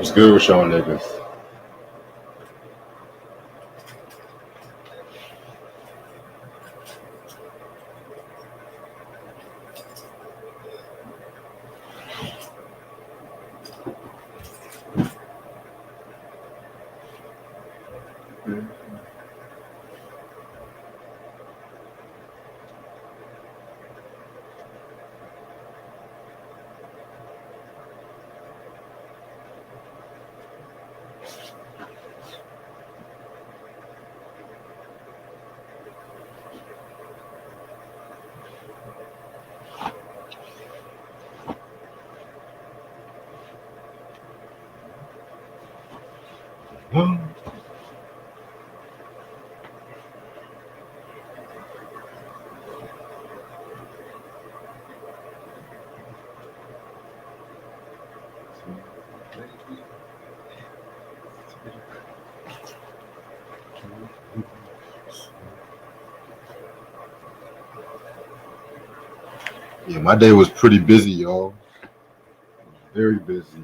What's good with y'all niggas? Yeah, my day was pretty busy, y'all. Very busy.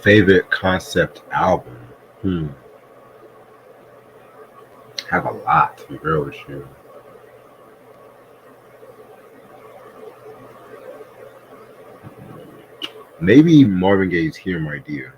Favorite concept album? Have a lot, to be real with you. Maybe Marvin Gaye's "Here My Dear."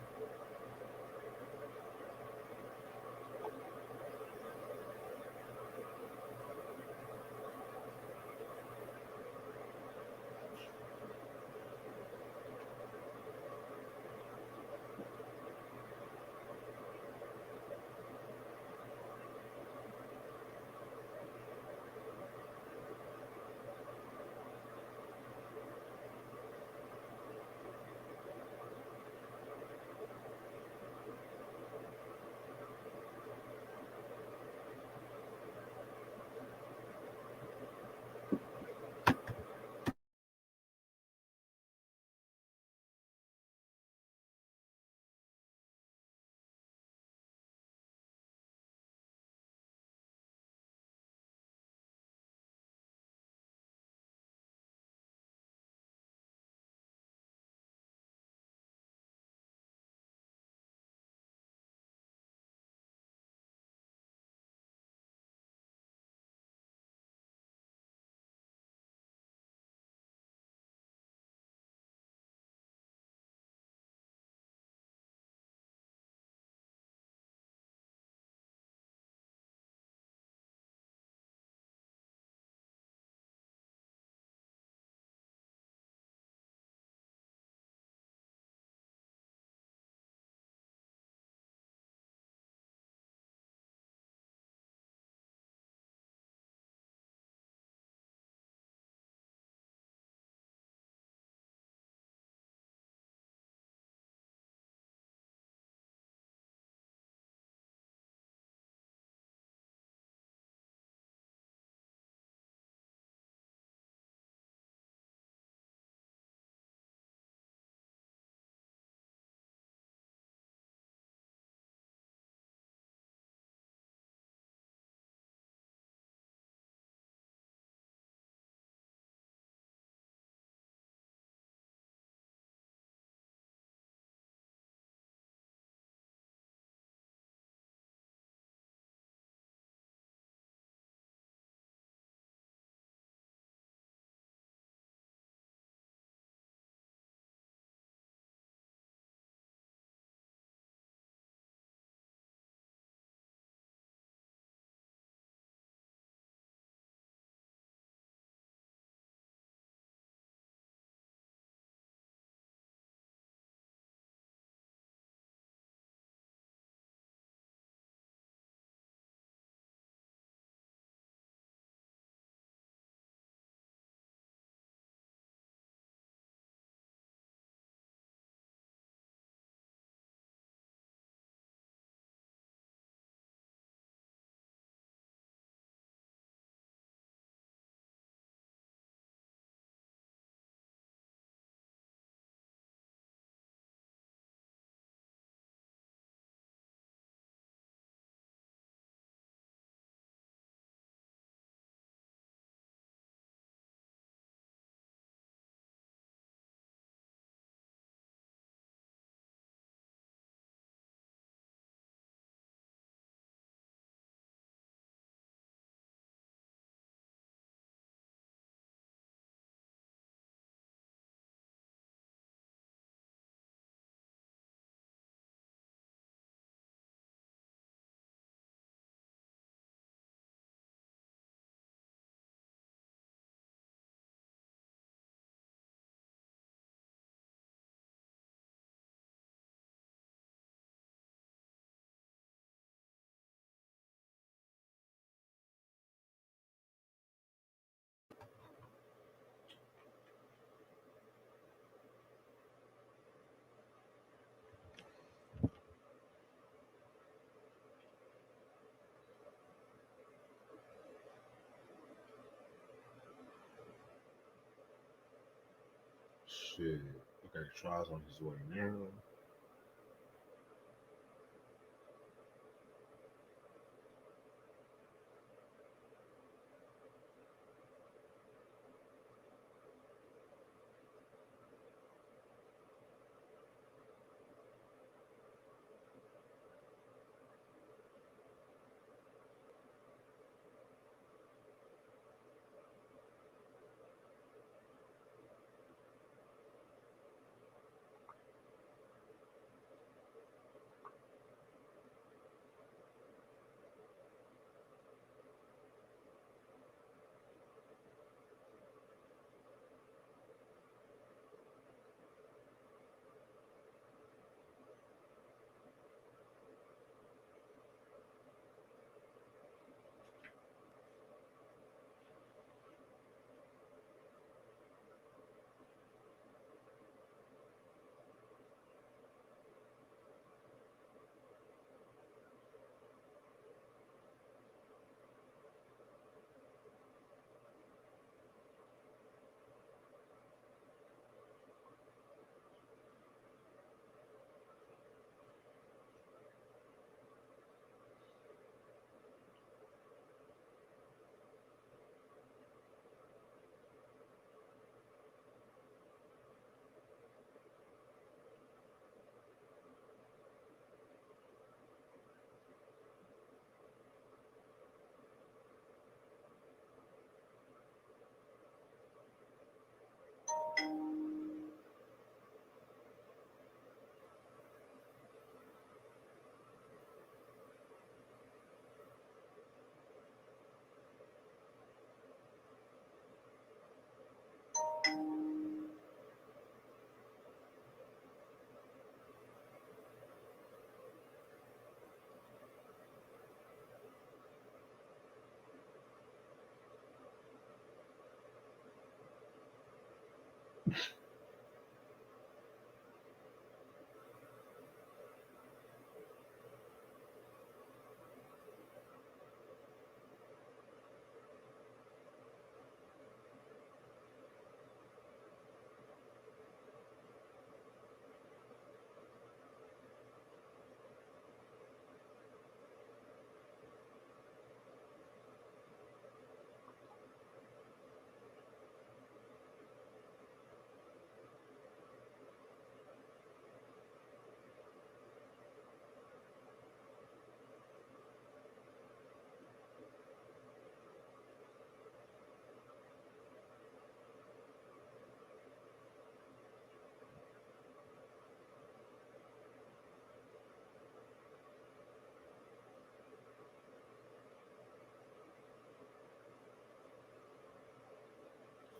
Shit. Okay, Trials on his way now.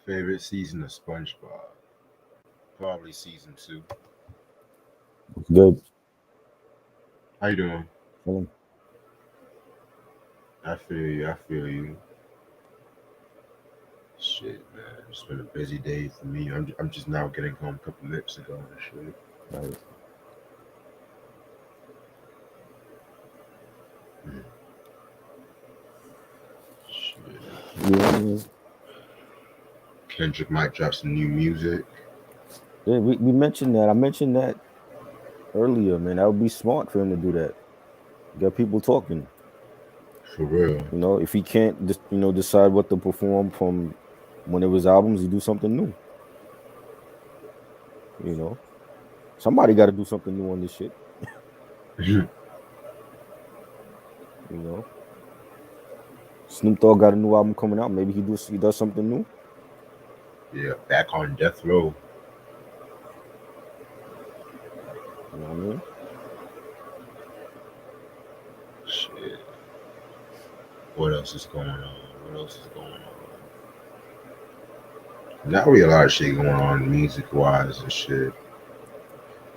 Favorite season of SpongeBob? Probably season 2. Good. How you doing? Chilling. I feel you. I feel you. Shit, man. It's been a busy day for me. I'm just now getting home a couple minutes ago and shit. Right. Mm. Shit. Yeah, Kendrick might drop some new music. yeah. We mentioned that. I mentioned that earlier, man. That would be smart for him to do that. Get people talking. For real. If he can't just decide what to perform from one of his albums, he do something new. You know, somebody got to do something new on this shit. You know, Snoop Dogg got a new album coming out. Maybe he does something new. Yeah, back on death row. You know what I mean? Shit. What else is going on? What else is going on? Not really a lot of shit going on music wise and shit.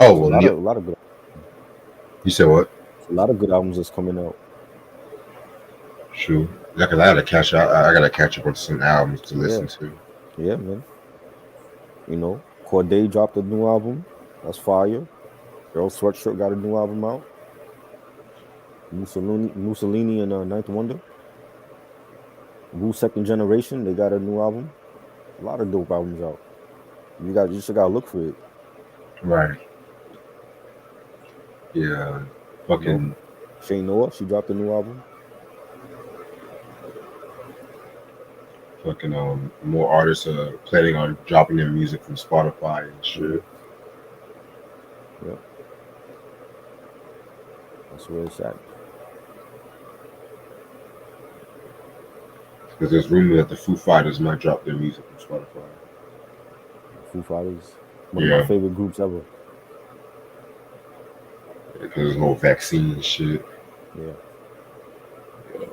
Oh It's a well, lot Neil. of a lot of good, You said what? a lot of good albums that's coming out. True. Yeah, cause I gotta catch up. I gotta catch up on some albums to Yeah, listen to. yeah, man. Corday dropped a new album. That's fire. Earl Sweatshirt got a new album out. Mussolini and Ninth Wonder. Wu Second Generation, they got a new album. A lot of dope albums out. You just gotta look for it. Right. Yeah. You know, Fucking Shane Noah, she dropped a new album. fucking more artists are planning on dropping their music from Spotify and shit. Yeah, that's where it's at. Because there's rumor that the Foo Fighters might drop their music from Spotify. Foo Fighters, one of my Yeah. favorite groups ever. Because there's no vaccine shit. Yeah,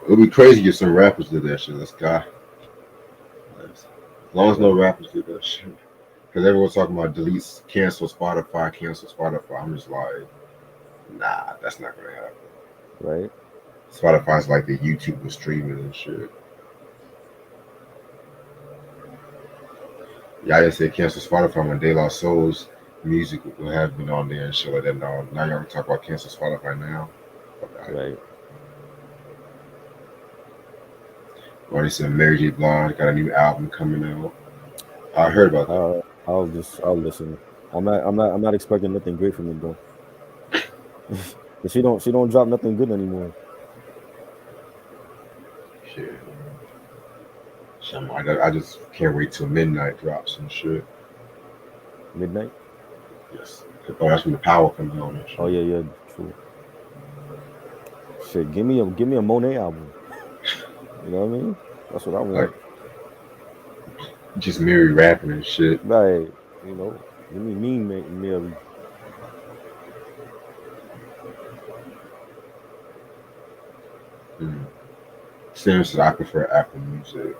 It'd be crazy if some rappers did that shit. Let's go. As long as no right, rappers did that shit. Because everyone's talking about cancel Spotify, cancel Spotify. I'm just like, nah, that's not gonna happen. right. Spotify's like the YouTube of streaming and shit. Y'all just said cancel Spotify when De La Soul's music would have been on there and shit like that. Now y'all talk about cancel Spotify now. Fuck out of here. Right. Or they said Mary J. Blige got a new album coming out. I heard about that. I'll listen. I'm not expecting nothing great from it though. 'Cause she don't drop nothing good anymore. Shit. I just can't wait till midnight drops and shit. Midnight. Yes. Oh, that's when the power comes on and shit. Oh yeah, true. Shit, give me a Monet album. You know what I mean? That's what I Like want. just Mary rapping and shit. Right. You know, give me Mary. Mm. Sam said I prefer Apple Music.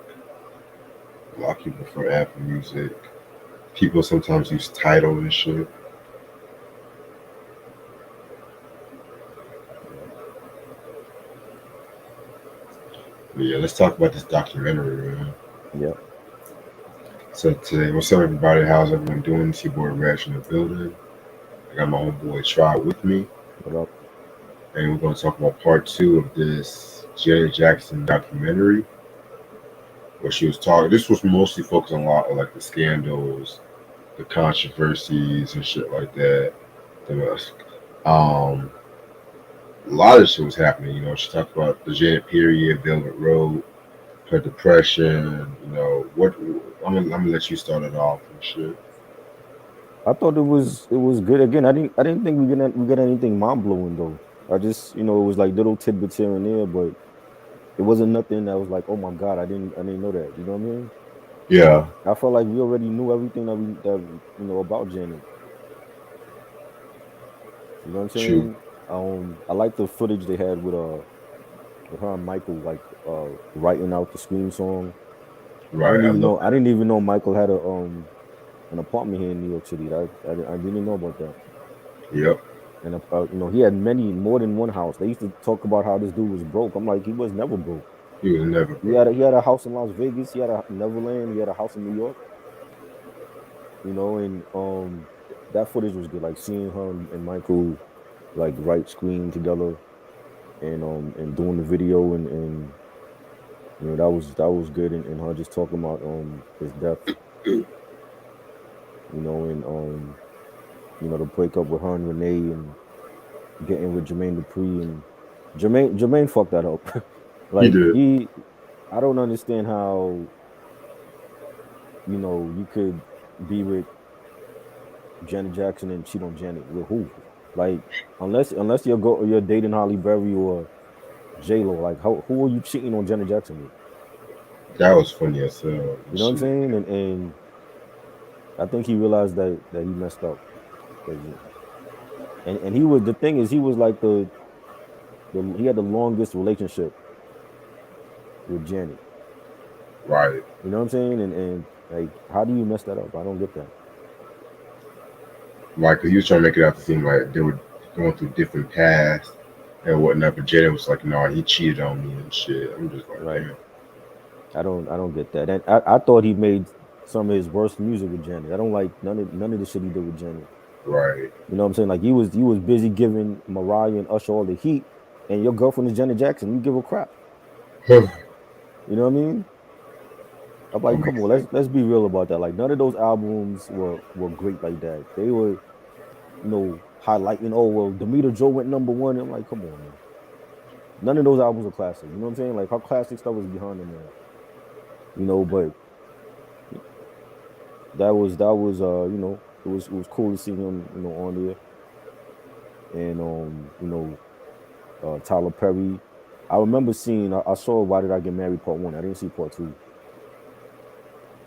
A lot of people prefer Apple Music. People sometimes use Tidal and shit. Yeah. But yeah, let's talk about this documentary, man. Yeah. So today, what's up, everybody? How's everyone doing? It's your boy Rash in the building. I got my homeboy Tribe with me, What up? and we're going to talk about part 2 of this Janet Jackson documentary, where she was talking. This was mostly focused on a lot of like the scandals, the controversies, and shit like that. Um, a lot of shit was happening. You know, she talked about the Janet period, Velvet Road, her depression. You know, what I'm gonna let you start it off and shit. I thought it was good. Again, I didn't think we get anything mind blowing though. I just it was like little tidbits here and there, but it wasn't nothing that was like, oh my god, I didn't know that. You know what I mean? Yeah, I felt like we already knew everything that about Janet. You know what I'm true. saying? I like the footage they had with her and Michael, like writing out the Scream song. Right, I love I that. didn't even know Michael had a an apartment here in New York City. I didn't know about that. Yep, And he had many more than one house. They used to talk about how this dude was broke. I'm like, he was never broke. he was never broke. He had a house in Las Vegas. He had a Neverland. He had a house in New York. And that footage was good. Like seeing her and Michael like write Scream together and doing the video and that was good and her just talking about his death. And the breakup with her and Renee and getting with Jermaine Dupri and Jermaine fucked that up. He Like did. I don't understand how you could be with Janet Jackson and cheat on Janet with who? Like unless you're dating Holly Berry or J Lo, like who are you cheating on Janet Jackson with? That was funny as hell. You know what I'm Shit. saying? And I think he realized that he messed up because and he was the thing is he was like he had the longest relationship with Janet. Right. You know what I'm saying? And like how do you mess that up? I don't get that. Like, 'cause he was trying to make it out to seem like they were going through different paths and whatnot. But Janet was like, no, he cheated on me and shit. I'm just like, Right. damn. I don't get that. And I thought he made some of his worst music with Janet. I don't like none of the shit he did with Janet. Right. You know what I'm saying? Like you was busy giving Mariah and Usher all the heat, and your girlfriend is Janet Jackson. You give a crap. You know what I mean? I'm That like, come makes on, sense. let's be real about that. Like none of those albums were great like that. They were, highlighting, oh well, Demeter Joe went number one. I'm like, come on, man. None of those albums are classic. You know what I'm saying? Like her classic stuff was behind them all. But that was it was cool to see him, on there. And Tyler Perry. I remember seeing I saw Why Did I Get Married Part One. I didn't see Part Two,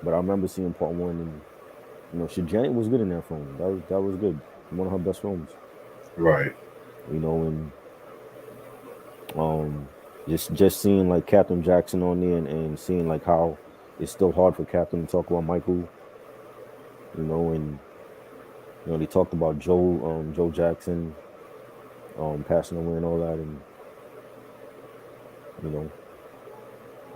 but I remember seeing Part One, and shit, Janet was good in that film. That was good. One of her best films. Right. And just seeing like Captain Jackson on there, and seeing like how it's still hard for Captain to talk about Michael, and they talked about Joe Jackson passing away and all that, and you know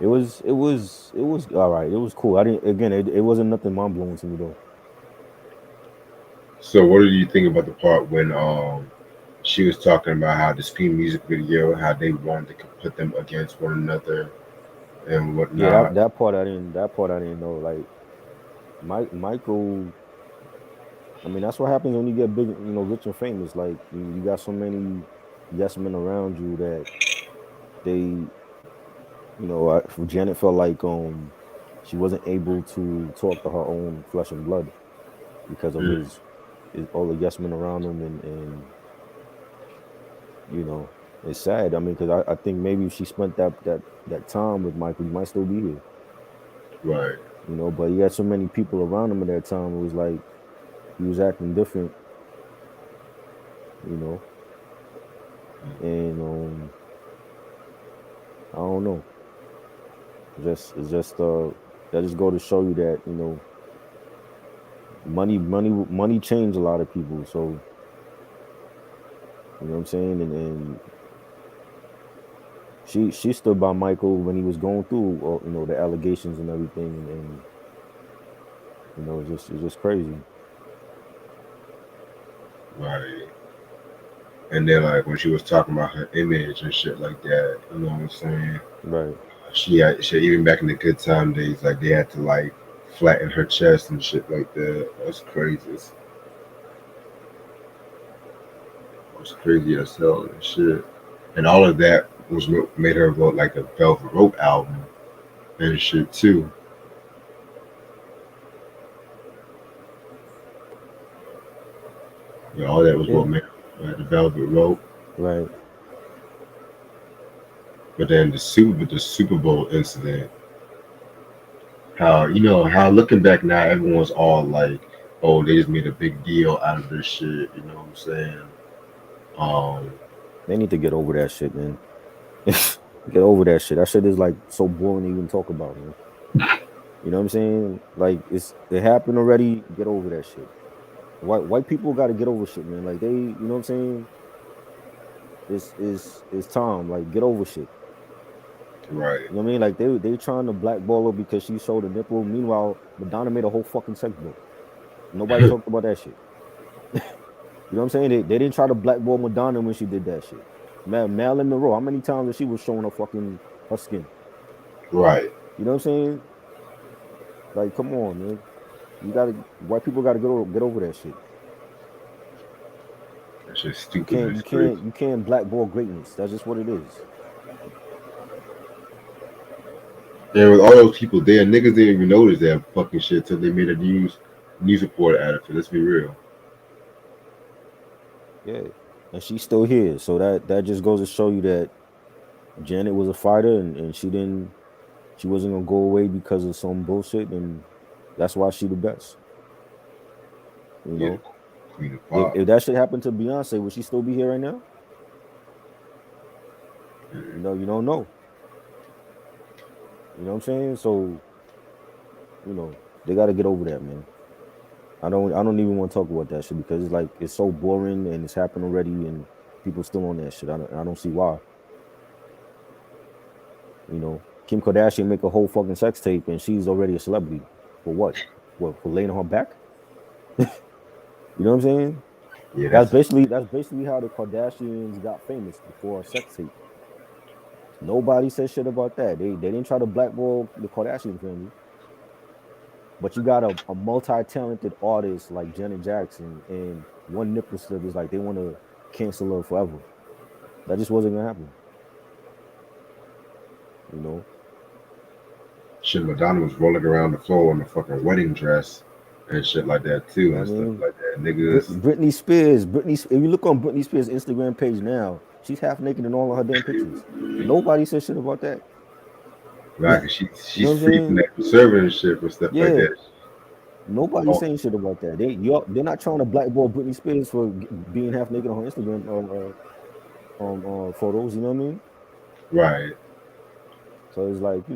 it was all right. It was cool. I didn't again. It wasn't nothing mind blowing to me though. So, what do you think about the part when she was talking about how the Scream music video, how they wanted to put them against one another and Yeah, whatnot? that part I didn't know. Like Michael. I mean, that's what happens when you get big, rich and famous. Like you got so many yes men around you that they, Janet felt like she wasn't able to talk to her own flesh and blood because of Mm, his all the yes men around him, and it's sad. I mean, because I think maybe if she spent that time with Michael, he might still be here. right. But he had so many people around him at that time. It was like he was acting different, you know, and I don't know. It's just that just go to show you that money changed a lot of people. So you know what I'm saying, and she stood by Michael when he was going through the allegations and everything, and it's just crazy. Right. And then, like, when she was talking about her image and shit like that, you know what I'm saying? Right. She even back in the good time days, like, they had to, like, flatten her chest and shit like that. That's crazy. It's crazy as hell and shit. And all of that was what made her vote like the Velvet Rope album and shit, too. Yeah, all that was Yeah. what made the Velvet Rope. Right. But then the Super Bowl incident, how how looking back now, everyone's all like, "Oh, they just made a big deal out of this shit." You know what I'm saying? Um, They need to get over that shit, man. Get over that shit. That shit is like so boring to even talk about, man. You know what I'm saying? Like it happened already. Get over that shit. White people got to get over shit, man. Like you know what I'm saying? It's time. Like get over shit. right, You know what I mean? Like they trying to blackball her because she showed a nipple. Meanwhile, Madonna made a whole fucking sex book. Nobody talked about that shit. You know what I'm saying? They didn't try to blackball Madonna when she did that shit. Marilyn Monroe, how many times that she was showing her skin? right. You know what I'm saying? Like, come on, man. White people gotta get over that shit. It's just You stupid and can't it's you crazy. can't you can't blackball greatness. That's just what it is. And with all those people there, niggas didn't even notice that fucking shit till they made a news report out of it. Let's be real. Yeah. And she's still here. So that just goes to show you that Janet was a fighter, and she wasn't gonna go away because of some bullshit, and that's why she the best. You Yeah, the know? Queen of If Pop. if that shit happened to Beyonce, would she still be here right now? You don't know. You know what I'm saying? So, they gotta get over that, man. I don't even want to talk about that shit because it's like it's so boring and it's happened already and people still on that shit. I don't see why. Kim Kardashian make a whole fucking sex tape and she's already a celebrity. For what? What, for laying on her back? You know what I'm saying? Yeah, That's that's a basically that's basically how the Kardashians got famous before a sex tape. Nobody said shit about that. They didn't try to blackball the Kardashian family. But you got a multi-talented artist like Janet Jackson, and one nipple slip is like they want to cancel her forever. That just wasn't gonna happen, you know. Shit, Madonna was rolling around the floor in a fucking wedding dress and shit like that You too, know what and I stuff mean? like that. Niggas, Britney Spears, if you look on Britney Spears' Instagram page now, she's half naked in all of her damn pictures. Nobody says shit about that. You like know she's what I'm free from saying? that conservatorship and stuff like Yeah, that. nobody's Oh, saying shit about that. They're not trying to blackball Britney Spears for being half naked on her Instagram photos. You know what I mean? right. So it's like,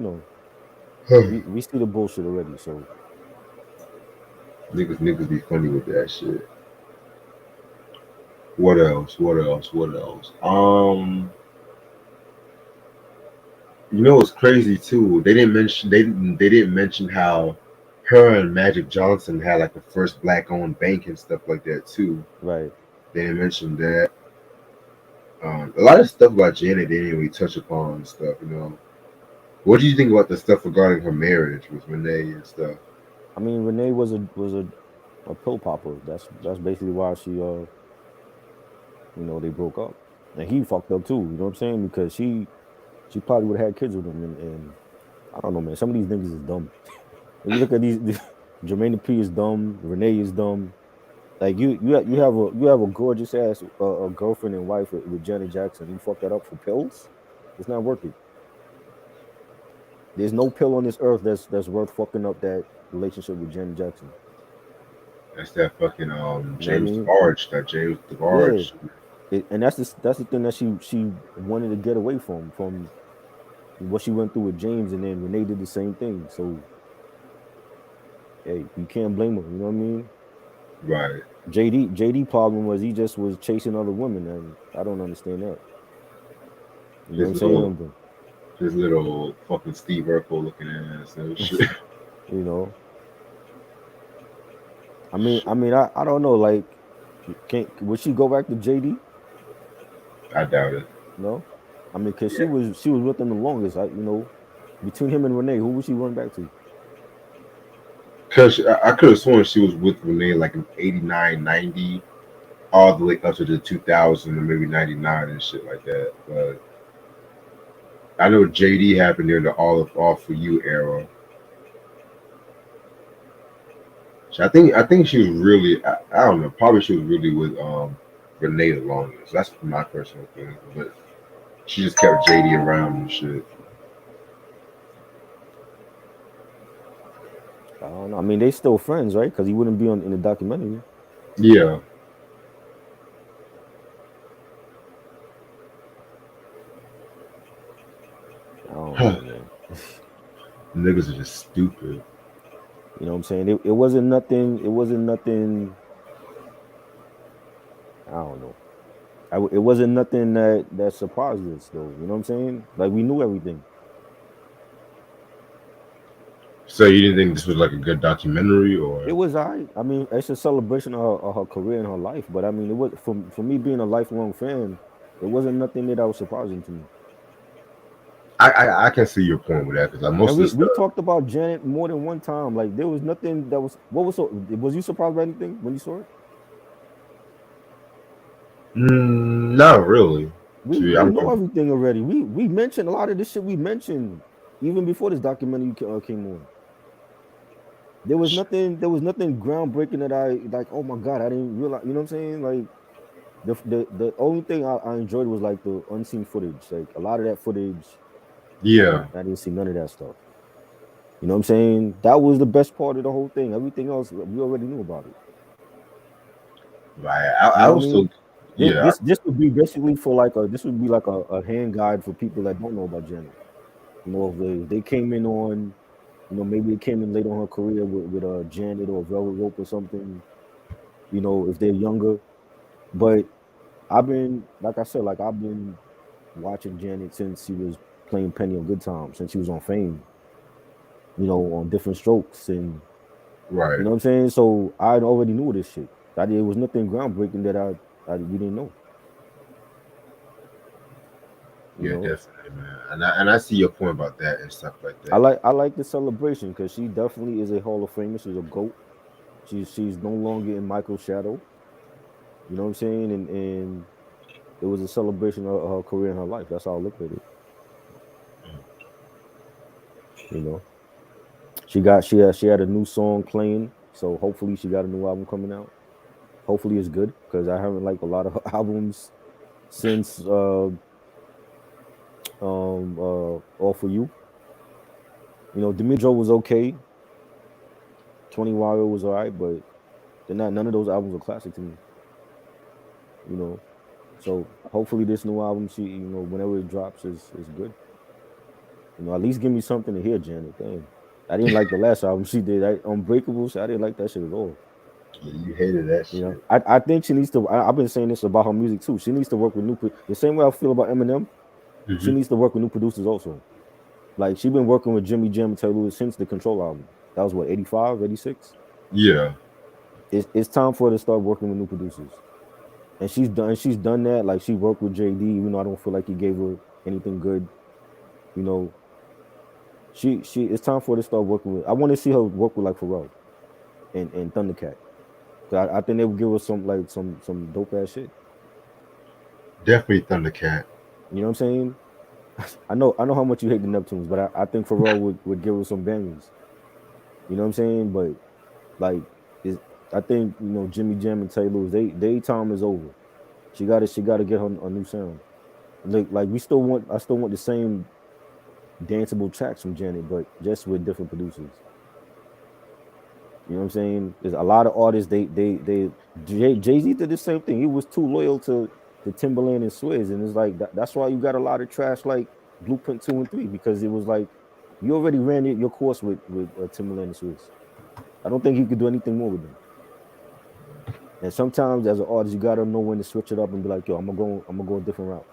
we see the bullshit already. So Niggas be funny with that shit. What else? What else? What else? You know what's crazy too? They didn't mention how her and Magic Johnson had like the first black owned bank and stuff like that too. right. They didn't mention that. A lot of stuff about Janet they didn't really touch upon and stuff. What do you think about the stuff regarding her marriage with Renee and stuff? I mean, Renee was a pill popper. That's basically why they broke up. And he fucked up too. You know what I'm saying? Because she probably would have had kids with him, and I don't know, man. Some of these niggas is dumb. If you look at these Jermaine P is dumb, Renee is dumb. Like you have a gorgeous ass a girlfriend and wife with Janet Jackson. You fuck that up for pills? It's not worth it. There's no pill on this earth that's worth fucking up that relationship with Janet Jackson. That's that fucking You know what I James mean? DeBarge. That James Yeah. DeBarge. And that's the thing that she wanted to get away from what she went through with James, and then Renee did the same thing. So hey, you can't blame her. You know what I mean? Right. JD problem was he just was chasing other women, and I don't understand that. You know what His I'm little saying? But his little fucking Steve Urkel looking ass and shit. you know, I don't know. Like, can would she go back to JD? I doubt it. No, I mean, cause she Yeah. was she was with them the longest. Between him and Renee, who would she run back to? Cause I could have sworn she was with Renee like in 89, 90, all the way up to the 2000 or maybe 99 and shit like that. But I know JD happened during the all for you era. So I think she was really I don't know, probably she was really with Renee the longest. That's my personal opinion. But she just kept JD around and shit. I don't know. I mean, they still friends, right? Because he wouldn't be on in the documentary. Yeah. I don't know, man. Niggas are just stupid. You know what I'm saying? It wasn't nothing. It wasn't nothing. I don't know. It wasn't nothing that surprised us, though. You know what I'm saying? Like we knew everything. So you didn't think this was like a good documentary It or was I mean, it's a celebration of her career and her life. But I mean, it was for me being a lifelong fan. It wasn't nothing that was surprising to me. I can see your point with that because like And most of the we stuff. talked about Janet more than one time. Like there was nothing that was what was so was you surprised by anything when you saw it? Not really. We I'm know everything already. We mentioned a lot of this shit we mentioned even before this documentary came on. There was nothing groundbreaking that I like, oh my god, I didn't realize, you know what I'm saying? Like the only thing I enjoyed was like the unseen footage. Like a lot of that footage, yeah. I didn't see none of that stuff. You know what I'm saying? That was the best part of the whole thing. Everything else we already knew about it. Right. You I know what I was still. mean? This Yeah. this this would be basically for like a this would be like a hand guide for people that don't know about Janet. If they came in on, maybe they came in late on her career with Janet or Velvet Rope or something, if they're younger. But I've been, like I said, like I've been watching Janet since she was playing Penny on Good Times, since she was on Fame, on Different Strokes. And you Right. know what I'm saying? So I already knew this shit. It was nothing groundbreaking that we didn't know. You Yeah, know, definitely, man. And I see your point about that and stuff like that. I like the celebration because she definitely is a Hall of Famer. She's a goat. She's no longer in Michael's shadow. You know what I'm saying? And it was a celebration of her career and her life. That's how I looked at it. You know, she had a new song playing, so hopefully she got a new album coming out. Hopefully it's good because I haven't liked a lot of her albums since All for You. You know, Dimitro was okay. 20 Wario was alright, but they're not. None of those albums are classic to me. You know, so hopefully this new album, whenever it drops, is good. You know, at least give me something to hear, Janet. Damn, I didn't like the last album she did. Unbreakable. I didn't like that shit at all. Yeah, you hated that You know, shit. I think she needs to. I've been saying this about her music too. She needs to work with the same way I feel about Eminem. She Hmm. needs to work with new producers also. Like she been working with Jimmy Jam and Taylor Lewis since the Control album. That was what 85, 86. Yeah, It's time for her to start working with new producers. And she's done that. Like she worked with JD, even though I don't feel like he gave her anything good. You know, she it's time for her to start working with. I want to see her work with like Pharrell and Thundercat. 'Cause I think they would give us some dope ass shit. definitely Thundercat. You know what I'm saying? I know how much you hate the Neptunes, but I think Pharrell would give us some bangers. You know what I'm saying? But like is I think Jimmy Jam and Taylor Lewis, they time is over. She gotta get her a new sound. Like we still want I still want the same danceable tracks from Janet, but just with different producers. You know what I'm saying? There's a lot of artists. Jay Z did the same thing. He was too loyal to Timberland and Swizz, and it's like that's why you got a lot of trash like Blueprint 2 and 3 because it was like you already ran your course with Timberland and Swizz. I don't think you could do anything more with them. And sometimes as an artist, you gotta know when to switch it up and be like, yo, I'm gonna go a different route.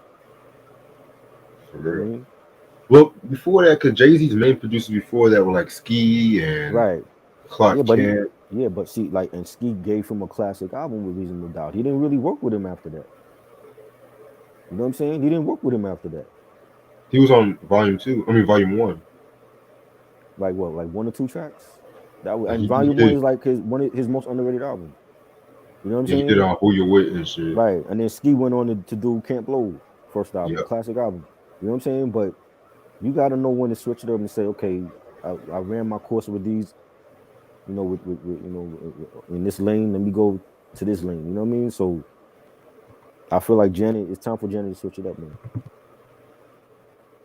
For You know real. what I mean? Well, before that, because Jay Z's main producers before that were like Ski and Right. Yeah, Clark Kent. but see, like, and Ski gave him a classic album with Reasonable Doubt. He didn't really work with him after that. You know what I'm saying? He didn't work with him after that. He was on Volume Two. I mean Volume One. Like what, like one or two tracks? Like And he Volume One did. is like his most underrated album. You know what I'm Yeah, he did saying? on Who You With and shit. Right. And then Ski went on to do Camp Blow, first album, Yep. classic album. You know what I'm saying? But you got to know when to switch it up and say, okay, I ran my course with these, with in this lane. Let me go to this lane. You know what I mean? So I feel like Janet. It's time for Janet to switch it up, man.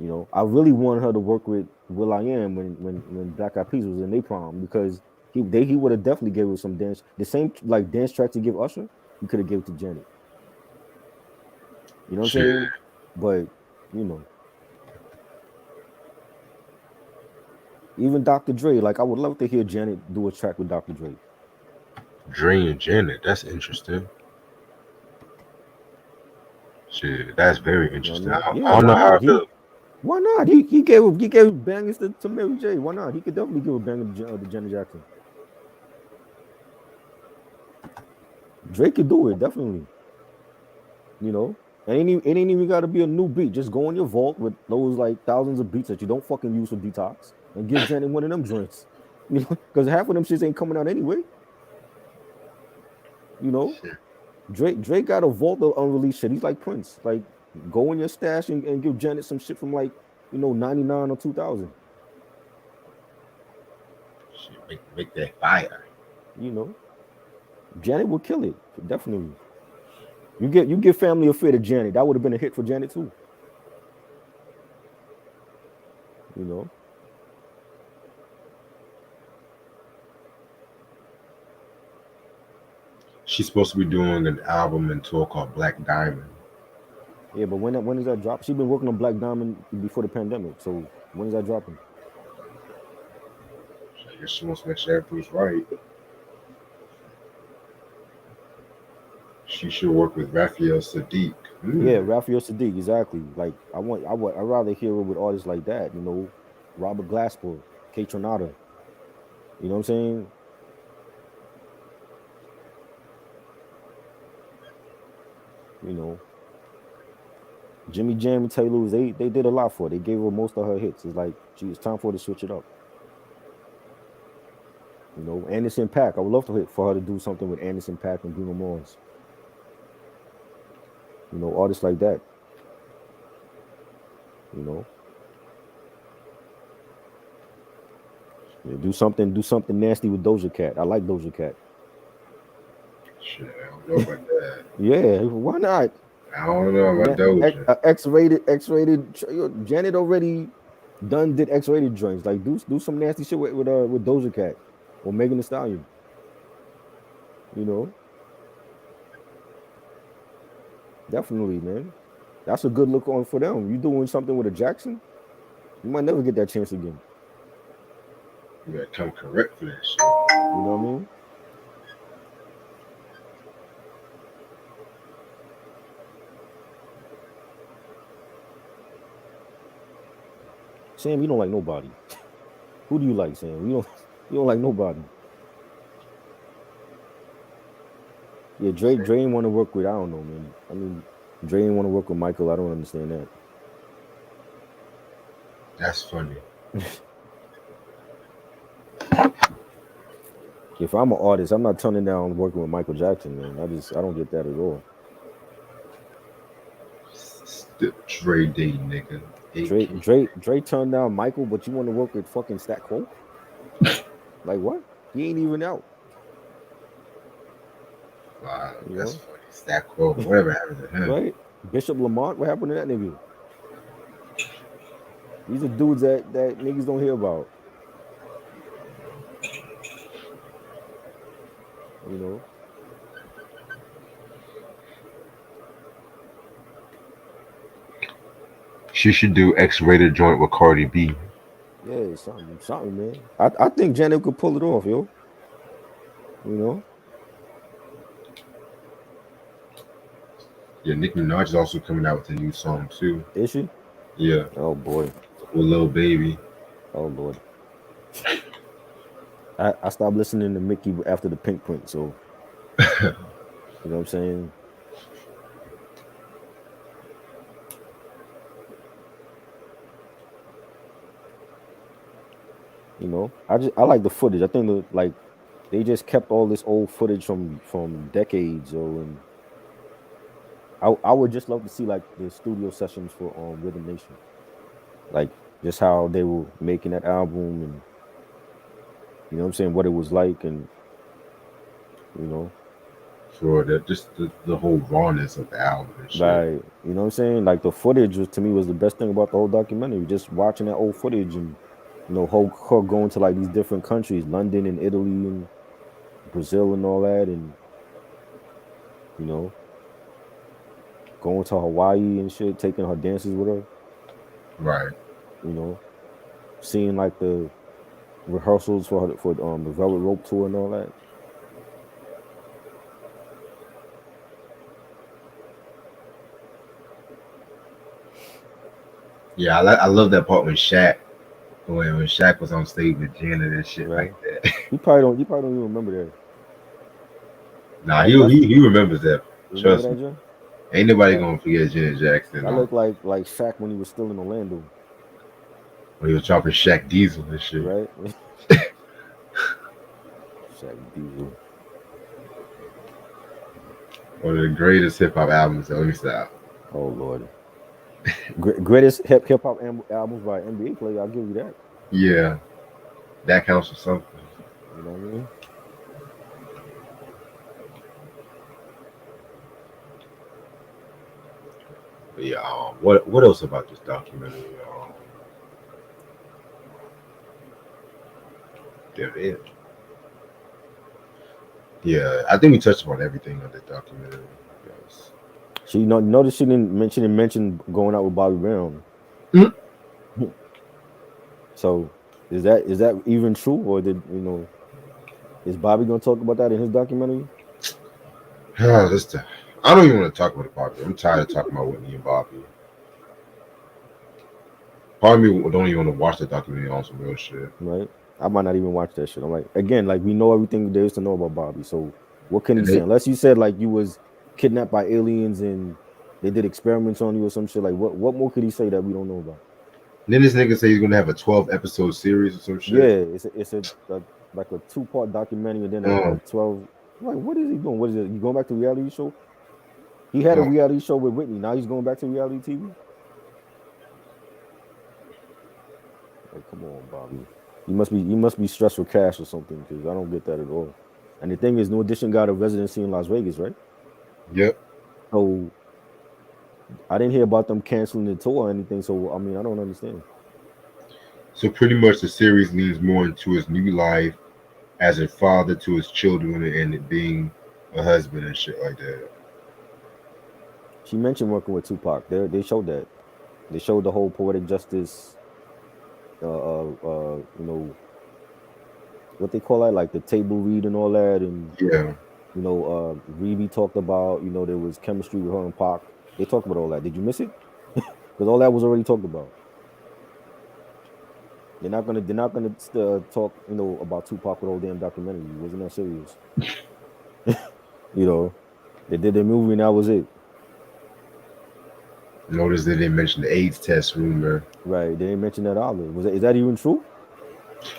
You know, I really want her to work with Will I Am when Black Eyed Peas was in their prom because he would have definitely gave her some dance the same like dance track to give Usher. He could have gave it to Janet. You know what I'm Shit. saying? But you know, even Dr. Dre, like I would love to hear Janet do a track with Dr. Dre. Dre and Janet. That's interesting. Shit, that's very You know what I interesting. mean? I Yeah, don't why know how I not? feel. Why not? He gave bangers to Mary J. Why not? He could definitely give a banger to Janet Jackson. Drake could do it definitely. You know, it ain't even got to be a new beat. Just go in your vault with those like thousands of beats that you don't fucking use for detox and give Janet one of them joints. You know, because half of them shits ain't coming out anyway. You know, Shit. Drake got a vault of unreleased shit. He's like Prince. Like, go in your stash and give Janet some shit from like 99 or 2000. Shit, make that fire. You know, Janet will kill it definitely. You get Family Affair to Janet. That would have been a hit for Janet too. You know, She's supposed to be doing an album and tour called Black Diamond. yeah. But when does that drop? She's been working on Black Diamond before the pandemic. So when is that dropping? I guess she wants to make sure everything's right. She should work with Raphael Sadiq. Yeah, Hmm. Raphael Sadiq, exactly. Like I'd rather hear it with artists like that. Robert Glasper, K Tronada. You know what I'm saying? You know, Jimmy Jam and Taylor, they did a lot for her. They gave her most of her hits. It's like, gee, it's time for her to switch it up. You know, Anderson Paak. I would love for her to do something with Anderson Paak and Bruno Mars. You know, artists like that. You know, yeah, do something nasty with Doja Cat. I like Doja Cat. Shit, I don't know about that. Yeah, why not? I don't know about Doja. X-rated. Janet already done did X-rated joints. Like do some nasty shit with Doja Cat or Megan Thee Stallion. You know, definitely, man. That's a good look on for them. You doing something with a Jackson, you might never get that chance again. You gotta come correct for that shit. You know what I mean? Sam, you don't like nobody. Who do you like, Sam? You don't like nobody. Yeah, Dre ain't want to work with. I don't know, man. I mean, Dre ain't want to work with Michael. I don't understand that. That's funny. If I'm an artist, I'm not turning down working with Michael Jackson, man. I don't get that at all. Dre Day, nigga. Dre turned down Michael, but you want to work with fucking Stat Quo? Like what? He ain't even out. Wow, that's funny. Stat Quo, whatever happened to him? Right? Bishop Lamont, what happened to that nigga? These are dudes that niggas don't hear about. You know? She should do X-rated joint with Cardi B. Yeah, something, man. I think Janet could pull it off, yo. You know? Yeah, Nicki Minaj is also coming out with a new song too. Is she? Yeah. Oh boy. With Lil Baby. Oh Lord. I stopped listening to Mickey after the Pink Print, so you know what I'm saying? You know, I like the footage. I think they just kept all this old footage from decades, and I would just love to see like the studio sessions for Rhythm Nation, like just how they were making that album, and you know what I'm saying, what it was like, and you know, For just the whole rawness of the album and shit. like you know what I'm saying, like the footage was to me was the best thing about the whole documentary. Just watching that old footage and you know her going to like these different countries, London and Italy and Brazil and all that, and you know going to Hawaii and shit, taking her dances with her. Right. You know, seeing like the rehearsals for the Velvet Rope tour and all that. Yeah, I love that part when Shaq was on stage with Janet and shit Right. like that. You probably don't even remember that. Nah, That's he remembers that. remember Trust that, me. John? Ain't nobody That gonna forget Janet Jackson that looked like Shaq when he was still in Orlando, when he was dropping Shaq Diesel and shit. right? Shaq Diesel. One of the greatest hip hop albums of any style. Oh Lord. Greatest hip hop albums by NBA player. I'll give you that. Yeah, that counts for something. You know what I mean? But yeah, what else about this documentary? Damn it. Yeah, I think we touched upon everything on the documentary. Yes. She notice she didn't mention going out with Bobby Brown. Mhm. So is that even true, or did you know? Is Bobby gonna talk about that in his documentary? I don't even want to talk about Bobby. I'm tired of talking about Whitney and Bobby. Part of me don't even want to watch the documentary on some real shit. Right? I might not even watch that shit. I'm like, again, like we know everything there is to know about Bobby. So what can he And say? they, Unless you said like you was kidnapped by aliens and they did experiments on you or some shit. Like what more could he say that we don't know about? Then this nigga say he's gonna have a 12 episode series or some Yeah, shit. it's a like a 2-part documentary and then a Um, 12. Like what is he doing? What is it? You going back to reality show? He had a um, reality show with Whitney. Now he's going back to reality TV. Like, come on, Bobby. You must be stressed for cash or something because I don't get that at all. And the thing is, New Edition got a residency in Las Vegas, right? yep. So I didn't hear about them canceling the tour or anything. So I mean, I don't understand. So pretty much the series leans more into his new life as a father to his children and it being a husband and shit like that. She mentioned working with Tupac. They showed that. They showed the whole Poetic Justice. You know what they call that, like the table read and all that, and Yeah. Reeve talked about there was chemistry with her and Pac. They talked about all that. Did you miss it? Because all that was already talked about. They're not gonna talk about Tupac with all damn documentary. It wasn't that serious. You know, they did their movie and that was it. Notice they didn't mention the AIDS test rumor. Right? They didn't mention that either. Is that even true?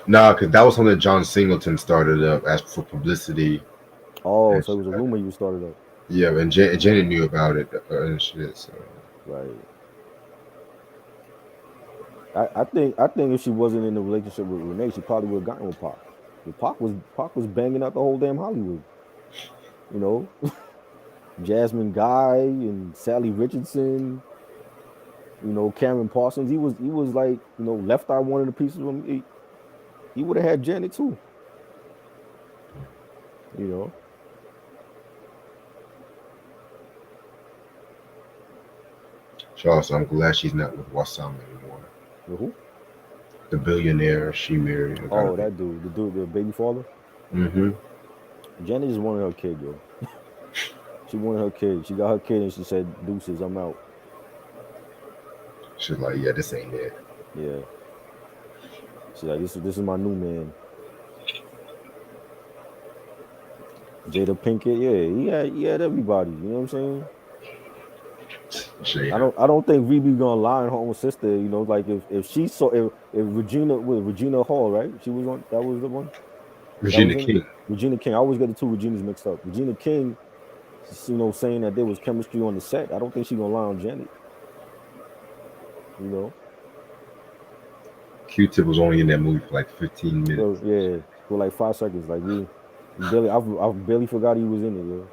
Nah, because that was something that John Singleton started up as for publicity Oh, and so it shit was a like rumor that. you started up. Yeah, and Janet knew about it and shit. So Right. I think if she wasn't in a relationship with Renee, she probably would have gotten with Pac. But Pac was banging out the whole damn Hollywood. You know, Jasmine Guy and Sally Richardson. Cameron Parsons. He was like Left Eye one of the pieces of him. He would have had Janet too. You know, Charles, I'm glad she's not with Wasam anymore. with who? The billionaire she married and got a Oh, baby. that dude, the dude, the baby father. Mm-hmm. Janet just wanted her kid, yo. She wanted her kid. She got her kid, and she said, "Deuces, I'm out." She's like, yeah, this ain't it. Yeah, she's like, "This is my new man." Jada Pinkett, yeah, he had everybody. You know what I'm saying? I Jada. don't I don't think Rebe gonna lie on her own sister. Like if she saw if Regina with Regina Hall, right? She was one. That was the one. That was Regina in it. King. Regina King. I always get the two Reginas mixed up. Regina King, saying that there was chemistry on the set. I don't think she gonna lie on Janet. You know. Q-Tip was only in that movie for like 15 So minutes. yeah, for like 5 seconds. Like we barely. I barely forgot he was in it.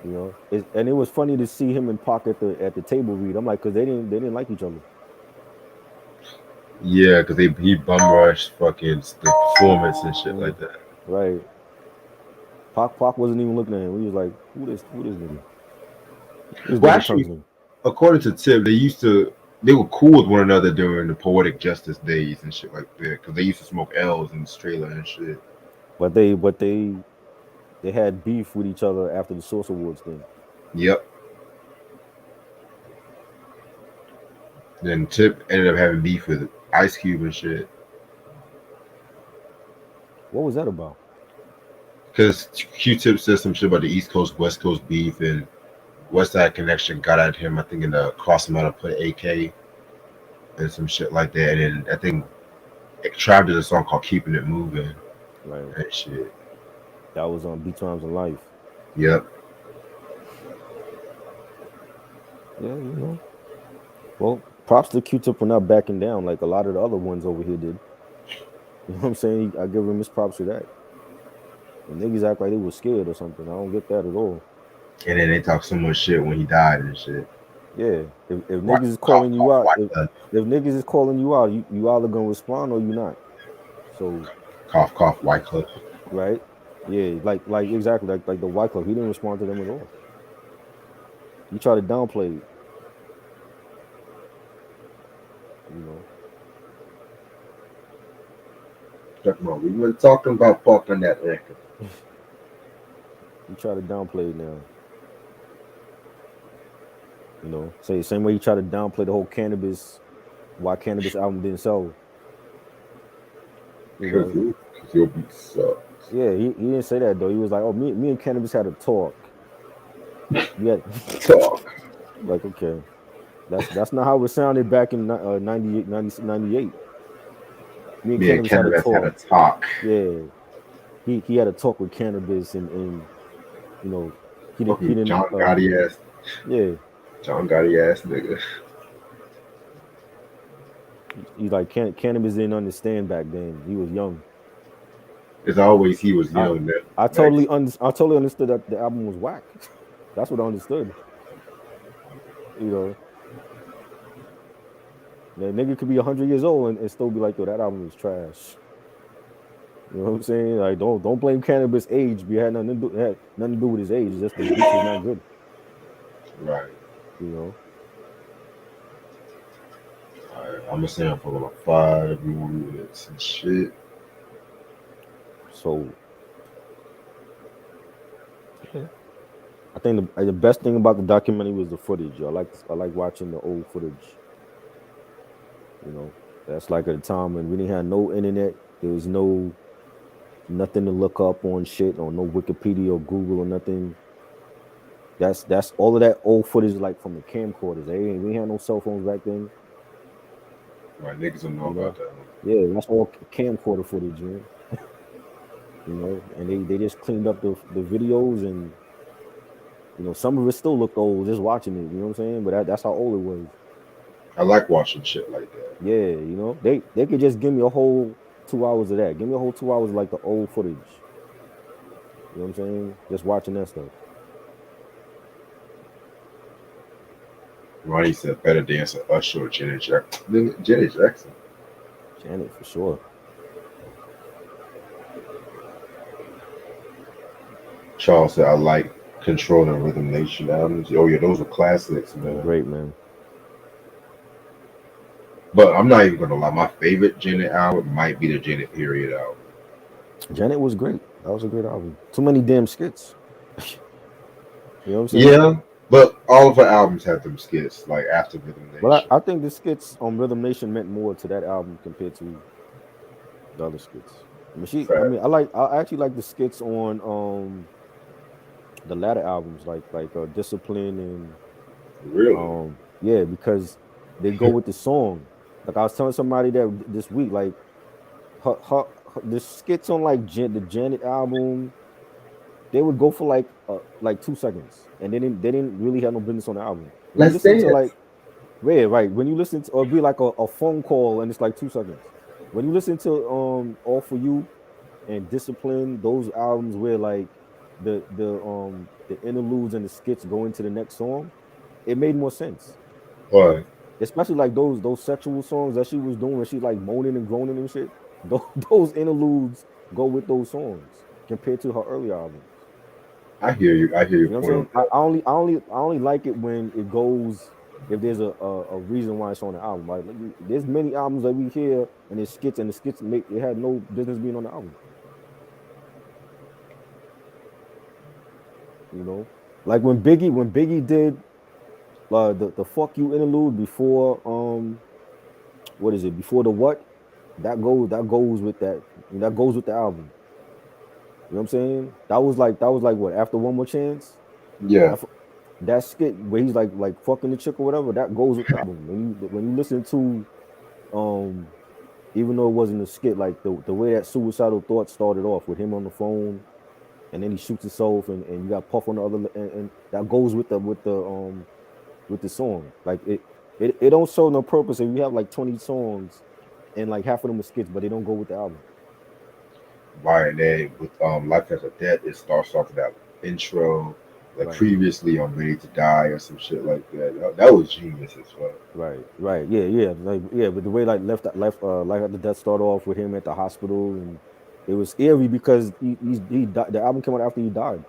Yo. And it was funny to see him and Pac at the table read. I'm like, cause they didn't like each other. Yeah, because he bum rushed fucking the performance and shit Mm, like that. right. Pac wasn't even looking at him. He was like, who this nigga? This Well, double actually, tongue according to Tip, they were cool with one another during the Poetic Justice days and shit like that because they used to smoke L's in this trailer and shit. But they had beef with each other after the Source Awards thing. Yep. Then Tip ended up having beef with Ice Cube and shit What was that about? because Q-Tip said some shit about the East Coast West Coast beef and West Side Connection got at him. I think in the cross him out and put AK and some shit like that. And then I think Tribe did a song called "Keeping It Moving" Right. and shit. That was on Beat Times in Life. Yep. Yeah, Well, props to Q-Tip for not backing down like a lot of the other ones over here did. You know what I'm saying? I give him his props for that. And niggas act like they was scared or something. I don't get that at all. And then they talk so much shit when he died and shit. Yeah. If White, niggas is cough, calling you cough, out, white, if niggas is calling you out, you either gonna respond or you not. So cough, cough, White Cliff. right? Yeah, like exactly like the White Club. He didn't respond to them at all. He tried to downplay it, you know. We were talking about Park on that record. He tried to downplay it now. Say the same way he tried to downplay the whole cannabis, why cannabis album didn't sell. You Cause know, your beat sucks. yeah, he didn't say that though. He was like, "Oh, me and cannabis had a talk." Yeah, Talk. like okay, that's not how it sounded back in 98, 98. Me and Me and Cannabis had a Cannabis had a talk. talk. Yeah, he had a talk with Cannabis, and you know he Fucking didn't John Gotti ass. yeah, John Gotti ass nigga. he like Cannabis didn't understand back then. He was young. As always, he was I young. I Next. I totally understood that the album was whack. That's what I understood. You know, the nigga could be 100 years old and still be like, yo, that album is trash. You know what I'm saying? Like, don't blame Cannabis age. It had nothing to do with his age. It's just the beats was not good. Right. You know. Alright, I'm gonna say for like 5 more minutes and shit. So yeah. I think the best thing about the documentary was the footage. I like watching the old footage. You know, that's like at a time when we didn't have no internet. There was nothing to look up on shit or no Wikipedia or Google or nothing. That's all of that old footage like from the camcorders. We ain't had no cell phones back then. Right, niggas don't know You about know, that. yeah, that's all camcorder footage, man. You know, and they just cleaned up the videos, and some of it still looked old just watching it. You know what I'm saying? But that's how old it was. I like watching shit like that. Yeah, they could just give me a whole 2 hours of that. Give me a whole 2 hours of like the old footage. You know what I'm saying? Just watching that stuff. Ronnie said better dancer Usher or Janet Jackson. Nigga, Janet Jackson. Janet for sure. Charles said I like Control and Rhythm Nation albums. Oh yeah, those are classics, They're man. great, man. But I'm not even gonna lie. My favorite Janet album might be the Janet Period album. Janet was great. That was a great album. Too many damn skits. You know what I'm saying? Yeah, but all of her albums have them skits like after Rhythm But Nation. I think the skits on Rhythm Nation meant more to that album compared to the other skits. Fact. I actually like the skits on the latter albums like Discipline and Really? yeah, because they go with the song. Like I was telling somebody that this week, like the skits on like the Janet album, they would go for like 2 seconds, and they didn't really have no business on the album. When you Let's listen to dance. like yeah, right, when you listen to or be like a phone call and it's like 2 seconds. When you listen to All For You and Discipline, those albums where like the interludes and the skits go into the next song, it made more sense. Why? Especially like those sexual songs that she was doing when she like moaning and groaning and shit. Those interludes go with those songs compared to her earlier albums. I hear you. I hear your You know what I'm point saying? on that. I only like it when it goes if there's a reason why it's on the album. Like there's many albums that we hear and there's skits and the skits make it had no business being on the album. You know, like when Biggie did the fuck you interlude before what is it before the what that goes with that goes with the album. You know what I'm saying? That was like what after one more chance. Yeah. That that skit where he's like fucking the chick or whatever that goes with the album. When you listen to um even though it wasn't a skit like the way that suicidal thought started off with him on the phone and then he shoots himself and you got Puff on the other and that goes with the song. Like it don't show no purpose if you have like 20 songs and like half of them are skits, but they don't go with the album. Right. And then with Life Has a Death, it starts off with that intro, like Right. previously on Ready to Die or some shit like that. That was genius as well. Right. Yeah. Like yeah, but the way like Life After Death started off with him at the hospital and it was eerie because he died, the album came out after he died.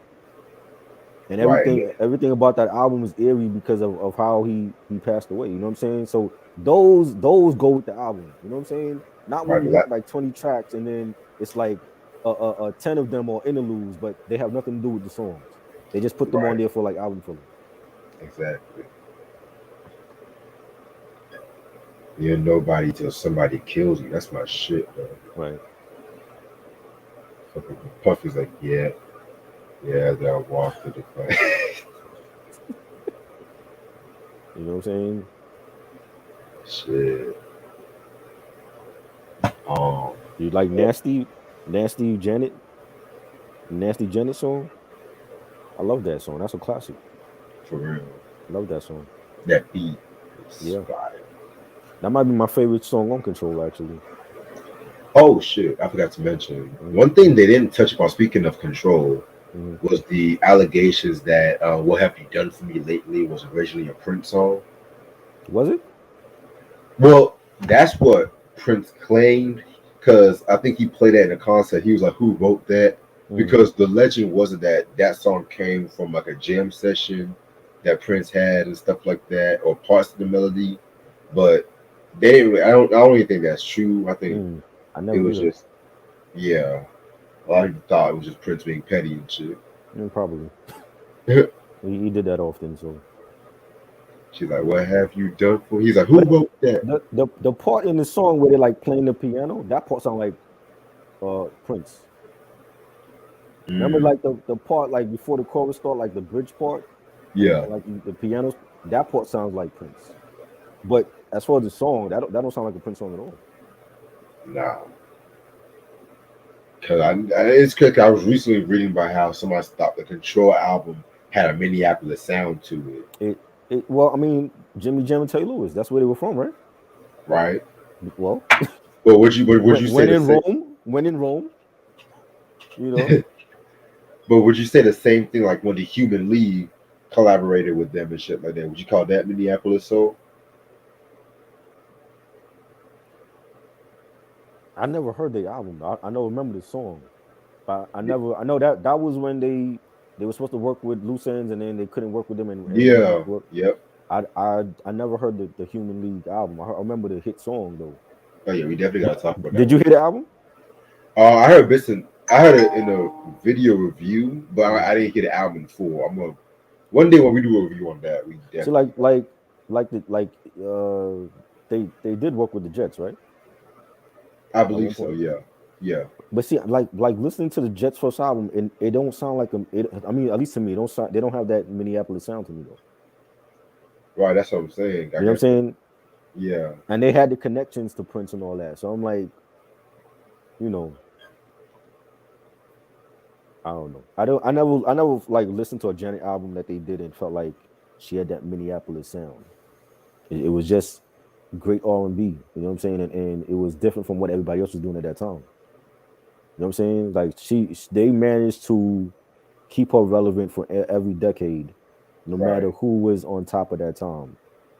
And Right. And everything about that album is eerie because of how he passed away. You know what I'm saying? So those go with the album. You know what I'm saying? Not when right. you got like 20 tracks and then it's like 10 of them are interludes, but they have nothing to do with the songs. They just put them on Right. there for like album filler. Exactly. You're nobody till somebody kills you. That's my shit, bro. Right. Fucking Puff is like, yeah, yeah, that walk to the fight. You know what I'm saying? Shit. Um, You like Nasty Janet, Nasty Janet song? I love that song. That's a classic. for real. Love that song. That beat is Yeah. fire. That might be my favorite song on Control, actually. Oh shit! I forgot to mention Mm-hmm. one thing they didn't touch upon. Speaking of Control, Mm-hmm. was the allegations that "What Have You Done for Me Lately" was originally a Prince song. Was it? Well, that's what Prince claimed because I think he played that in a concert. He was like, "Who wrote that?" Mm. Because the legend wasn't that that song came from like a jam session that Prince had and stuff like that, or parts of the melody. But they didn't. I don't even think that's true. I think Mm. I it never was either. just yeah. A lot of people thought it was just Prince being petty and shit. Probably. He did that often. So, She's like, "What have you done for?" He's like, "Who but wrote that?" the part in the song where they like playing the piano, that part sound like Prince. Remember, Mm, like the part like before the chorus start, like the bridge part, and yeah, like the pianos. That part sounds like Prince. But as far as the song, that don't sound like a Prince song at all. nah. Cause it's cause I was recently reading about how somebody thought the Control album had a Minneapolis sound to It well, I mean, Jimmy Jam and Taylor Lewis. That's where they were from, right? it, right? Well, But would you say when the in same? Rome, when in Rome, you know. But would you say the same thing like when the Human League collaborated with them and shit like that? Would you call that Minneapolis soul? I never heard the album. I know remember the song, but I never. I know that was when they were supposed to work with Loose Ends, and then they couldn't work with them, and it didn't Yeah, work. yep. I never heard the Human League album. I remember the hit song though. Oh yeah, we definitely gotta talk about that Did you one. hear the album? I heard bits and I heard it in a video review, but Mm. I didn't hear the album in full. I'm gonna one day when we do a review on that, we See, definitely got. they did work with the Jets, right? I At one believe so. point. Yeah, yeah. But see, like listening to the Jets first album, and it don't sound like a. I mean, at least to me, it don't sound. They don't have that Minneapolis sound to me though. Right, that's what I'm saying. I You know what I'm guess that. saying? Yeah, And they had the connections to Prince and all that. So I'm like, you know, I don't know. I never like listened to a Janet album that they did and felt like she had that Minneapolis sound. It was just great R&B. You know what I'm saying? And it was different from what everybody else was doing at that time. You know what I'm saying? Like they managed to keep her relevant for every decade, no matter right. who was on top of that time.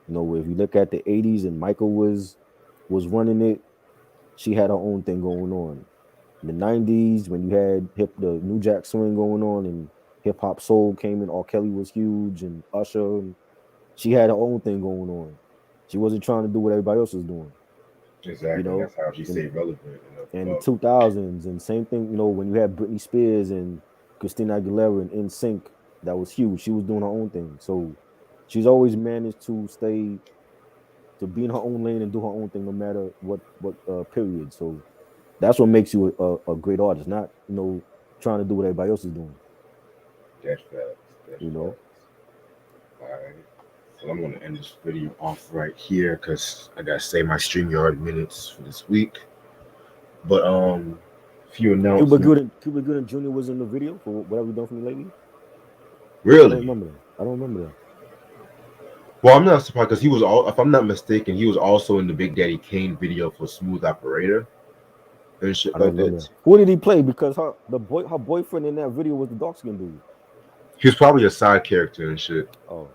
You know, if you look at the '80s and Michael was running it, she had her own thing going on. In the '90s, when you had the New Jack Swing going on and hip hop soul came in, R. Kelly was huge and Usher, and she had her own thing going on. She wasn't trying to do what everybody else was doing, you Exactly. know. That's how she And stayed relevant and and the above. 2000s, and same thing, you know, when you had Britney Spears and Christina Aguilera and In Sync, that was huge. She was doing her own thing, so she's always managed to stay to be in her own lane and do her own thing, no matter what period. So that's what makes you a great artist, not trying to do what everybody else is doing. That's facts. That's You know, facts. All right. So I'm gonna end this video off right here because I gotta save my StreamYard minutes for this week. But few announcements. Cuba Gooding Jr. was in the video for what have you done for me lately? I don't Really? remember that. I don't remember that. Well, I'm not surprised because he was all. If I'm not mistaken, he was also in the Big Daddy Kane video for Smooth Operator and shit I don't like remember that. that. Who did he play? Because her boyfriend in that video was the dark skinned dude. He was probably a side character and shit. Oh,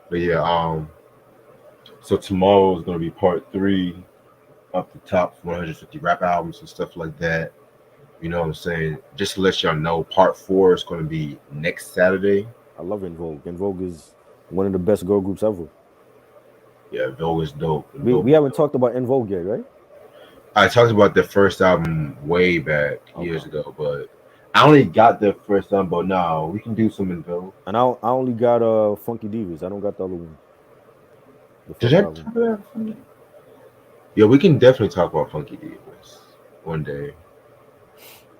But yeah, so tomorrow is gonna be part three of the top 150 rap albums and stuff like that. You know what I'm saying? Just to let y'all know, part four is gonna be next Saturday. I love En Vogue. En Vogue is one of the best girl groups ever. Yeah, Vogue is dope. And We Vogue we is haven't dope. talked about En Vogue yet, right? I talked about the first album way back years Okay. ago, but I only got the first album. But no, we can do some in Vogue. And I only got Funky Divas. I don't got the other one, the Did first I album. talk about Funky? Yeah, we can definitely talk about Funky Divas one day.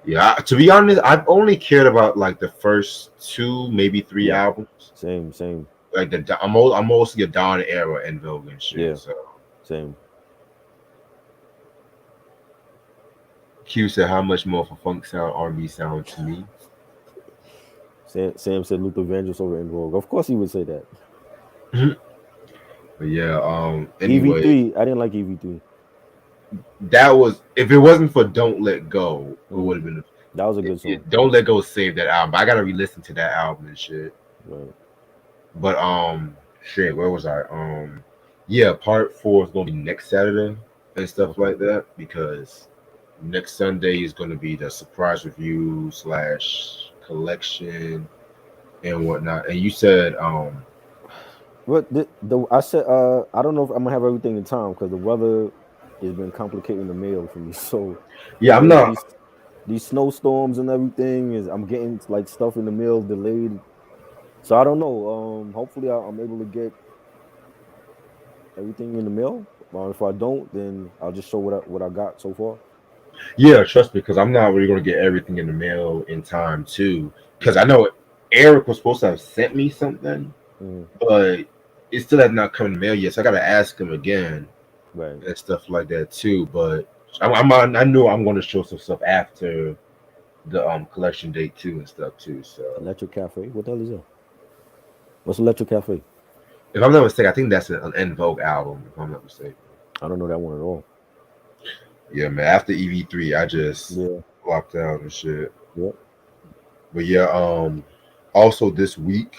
Yeah, to be honest, I've only cared about like the first two, maybe three Yeah, albums. same. like I'm mostly a Dawn era and Vogue and shit. Yeah, So same. Q said, "How much more of a funk sound, R&B sound to me?" Sam said Luther Vandross over In Vogue. Of course he would say that. But yeah, anyway, EV3, I didn't like EV3. that was if it wasn't for Don't Let Go, it would have been. That was a good song. Don't Let Go saved that album. But I gotta re-listen to that album and shit. Right. But shit, where was I? Yeah, part four is gonna be next Saturday and stuff Okay. like that because next Sunday is gonna be the surprise review slash collection and whatnot. And you said But the I said I don't know if I'm gonna have everything in time because the weather has been complicating the mail for me. So yeah, I'm there's not. these snowstorms and everything is I'm getting like stuff in the mail delayed. So I don't know. Hopefully I'm able to get everything in the mail. If I don't, then I'll just show what I got so far. Yeah, trust me, because I'm not really gonna get everything in the mail in time too. Because I Right. know Eric was supposed to have sent me something, Mm, but it still has not come in the mail yet. So I gotta ask him again right. and stuff like that too. But I knew I'm gonna show some stuff after the collection date too and stuff too. So Electric Cafe. What the hell is that? What's Electric Cafe? if I'm not mistaken, I think that's an En Vogue album. If I'm not mistaken. I don't know that one at all. Yeah, man. After EV3, I just Yeah. blocked out and shit. Yep. But yeah, also this week,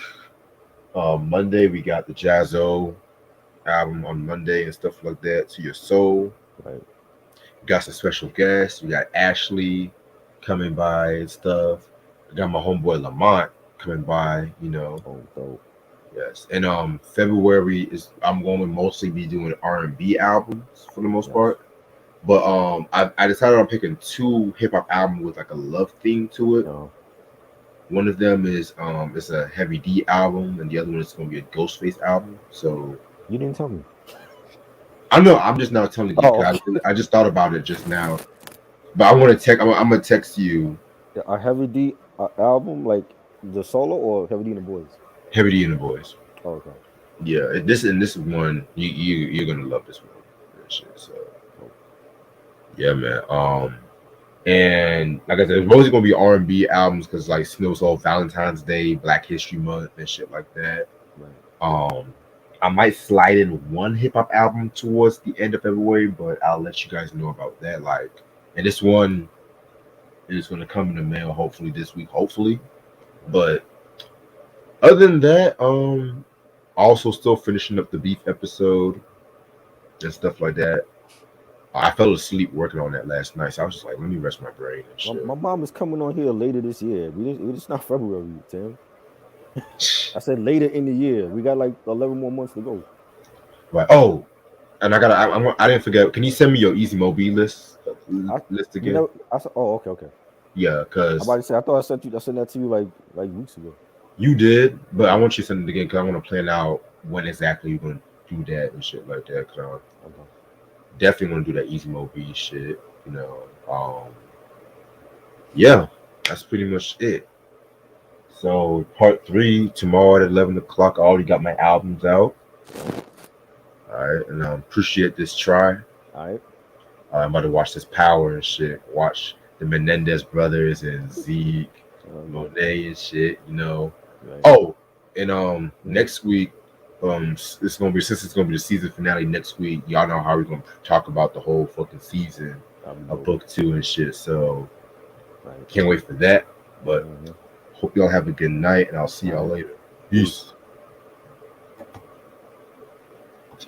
Monday we got the Jazzo album on Monday and stuff like that. To Your Soul. Right. We got some special guests. We got Ashley coming by and stuff. I got my homeboy Lamont coming by. Oh, dope. Yes. And February is I'm going to mostly be doing R&B albums for the most Yes. part. But I decided on picking two hip hop albums with like a love theme to it. Uh, One of them is it's a Heavy D album, and the other one is going to be a Ghostface album. So you didn't tell me. I know I'm just now telling you Oh, because okay. I just thought about it just now. But I want to text. I'm gonna text you A Heavy D album, like the solo or Heavy D and the Boys? Heavy D and the Boys. Oh, okay. Yeah, this one you're gonna love this one. And shit, so Dope. yeah, man. And like I said, it's mostly gonna be R&B albums because like Snow's all Valentine's Day, Black History Month, and shit like that. Right. Um, I might slide in one hip hop album towards the end of February, but I'll let you guys know about that. Like, and this one is gonna come in the mail hopefully this week, hopefully. But other than that, also still finishing up the beef episode and stuff like that. I fell asleep working on that last night, so I was just like, let me rest my brain and My shit. mom is coming on here later this year. It's not February, Tim. I said later in the year. We got like 11 more months to go. Right. Oh, and I didn't forget. Can you send me your Easy Mobi I list you again? know I said oh okay. Yeah, I'm about because to say I thought I sent that to you like weeks ago. you did, but I want you to send it again because I want to plan out when exactly you're gonna do that and shit like that. Because Okay. I definitely want to do that Easy Mobi shit. You know. Yeah, that's pretty much it. So part three tomorrow at 11 o'clock. I already got my albums out. All right, and appreciate this try. All right. I'm about to watch this Power and shit. Watch the Menendez brothers and Zeke, Yeah. Monet and shit. Right. Oh, and Mhm. next week, it's gonna be since it's gonna be the season finale next week. Y'all know how we're gonna talk about the whole fucking season That'll be of dope. book two and shit. So Right. can't wait for that. But Hmm. hope y'all have a good night, and I'll see All y'all right. later. Peace. Peace.